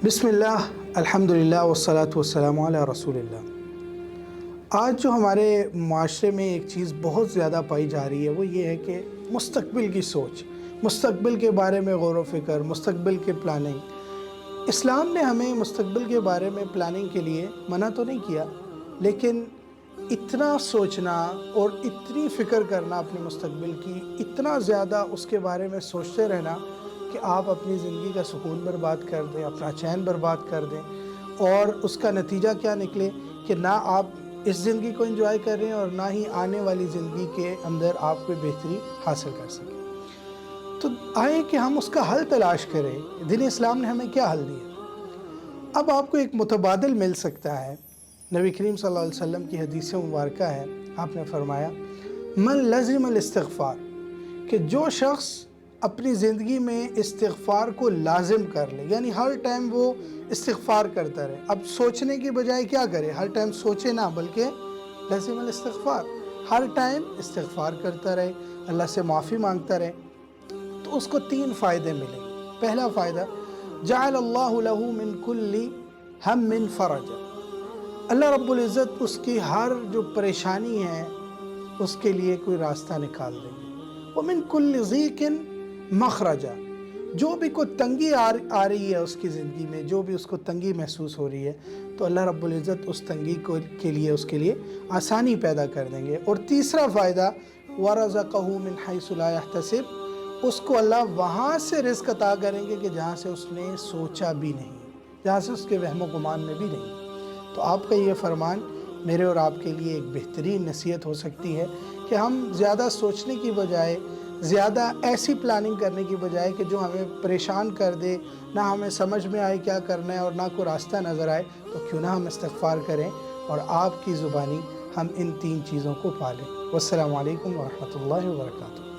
بسم اللہ الحمدللہ والصلاة والسلام علی رسول اللہ۔ آج جو ہمارے معاشرے میں ایک چیز بہت زیادہ پائی جا رہی ہے وہ یہ ہے کہ مستقبل کی سوچ، مستقبل کے بارے میں غور و فکر، مستقبل کے پلاننگ۔ اسلام نے ہمیں مستقبل کے بارے میں پلاننگ کے لیے منع تو نہیں کیا، لیکن اتنا سوچنا اور اتنی فکر کرنا اپنے مستقبل کی، اتنا زیادہ اس کے بارے میں سوچتے رہنا کہ آپ اپنی زندگی کا سکون برباد کر دیں، اپنا چین برباد کر دیں، اور اس کا نتیجہ کیا نکلے کہ نہ آپ اس زندگی کو انجوائے کر رہے ہیں اور نہ ہی آنے والی زندگی کے اندر آپ کوئی بہتری حاصل کر سکیں۔ تو آئے کہ ہم اس کا حل تلاش کریں۔ دین اسلام نے ہمیں کیا حل دیا؟ اب آپ کو ایک متبادل مل سکتا ہے۔ نبی کریم صلی اللہ علیہ وسلم کی حدیث مبارکہ ہے، آپ نے فرمایا من لزم الاستغفار، کہ جو شخص اپنی زندگی میں استغفار کو لازم کر لے، یعنی ہر ٹائم وہ استغفار کرتا رہے، اب سوچنے کی بجائے کیا کرے، ہر ٹائم سوچے نہ بلکہ لازم الاستغفار، ہر ٹائم استغفار کرتا رہے، اللہ سے معافی مانگتا رہے، تو اس کو 3 فائدے ملیں گے۔ پہلا فائدہ، جعل اللہ له من کل ہم فرجا، اللہ رب العزت اس کی ہر جو پریشانی ہے اس کے لیے کوئی راستہ نکال دیں گے۔ ومن کل ضیق مخرجا، جو بھی کوئی تنگی آ رہی ہے اس کی زندگی میں، جو بھی اس کو تنگی محسوس ہو رہی ہے، تو اللہ رب العزت اس تنگی اس کے لیے آسانی پیدا کر دیں گے۔ اور تیسرا فائدہ، وَرَزَقَهُ مِنْ حَيْثُ لَا يَحْتَسِبُ، اس کو اللہ وہاں سے رزق عطا کریں گے کہ جہاں سے اس نے سوچا بھی نہیں، جہاں سے اس کے وہم و گمان میں بھی نہیں۔ تو آپ کا یہ فرمان میرے اور آپ کے لیے ایک بہترین نصیحت ہو سکتی ہے کہ ہم زیادہ سوچنے کی بجائے، زیادہ ایسی پلاننگ کرنے کی بجائے کہ جو ہمیں پریشان کر دے، نہ ہمیں سمجھ میں آئے کیا کرنا ہے اور نہ کوئی راستہ نظر آئے، تو کیوں نہ ہم استغفار کریں اور آپ کی زبانی ہم ان 3 چیزوں کو پالیں۔ والسلام علیکم ورحمۃ اللہ وبرکاتہ۔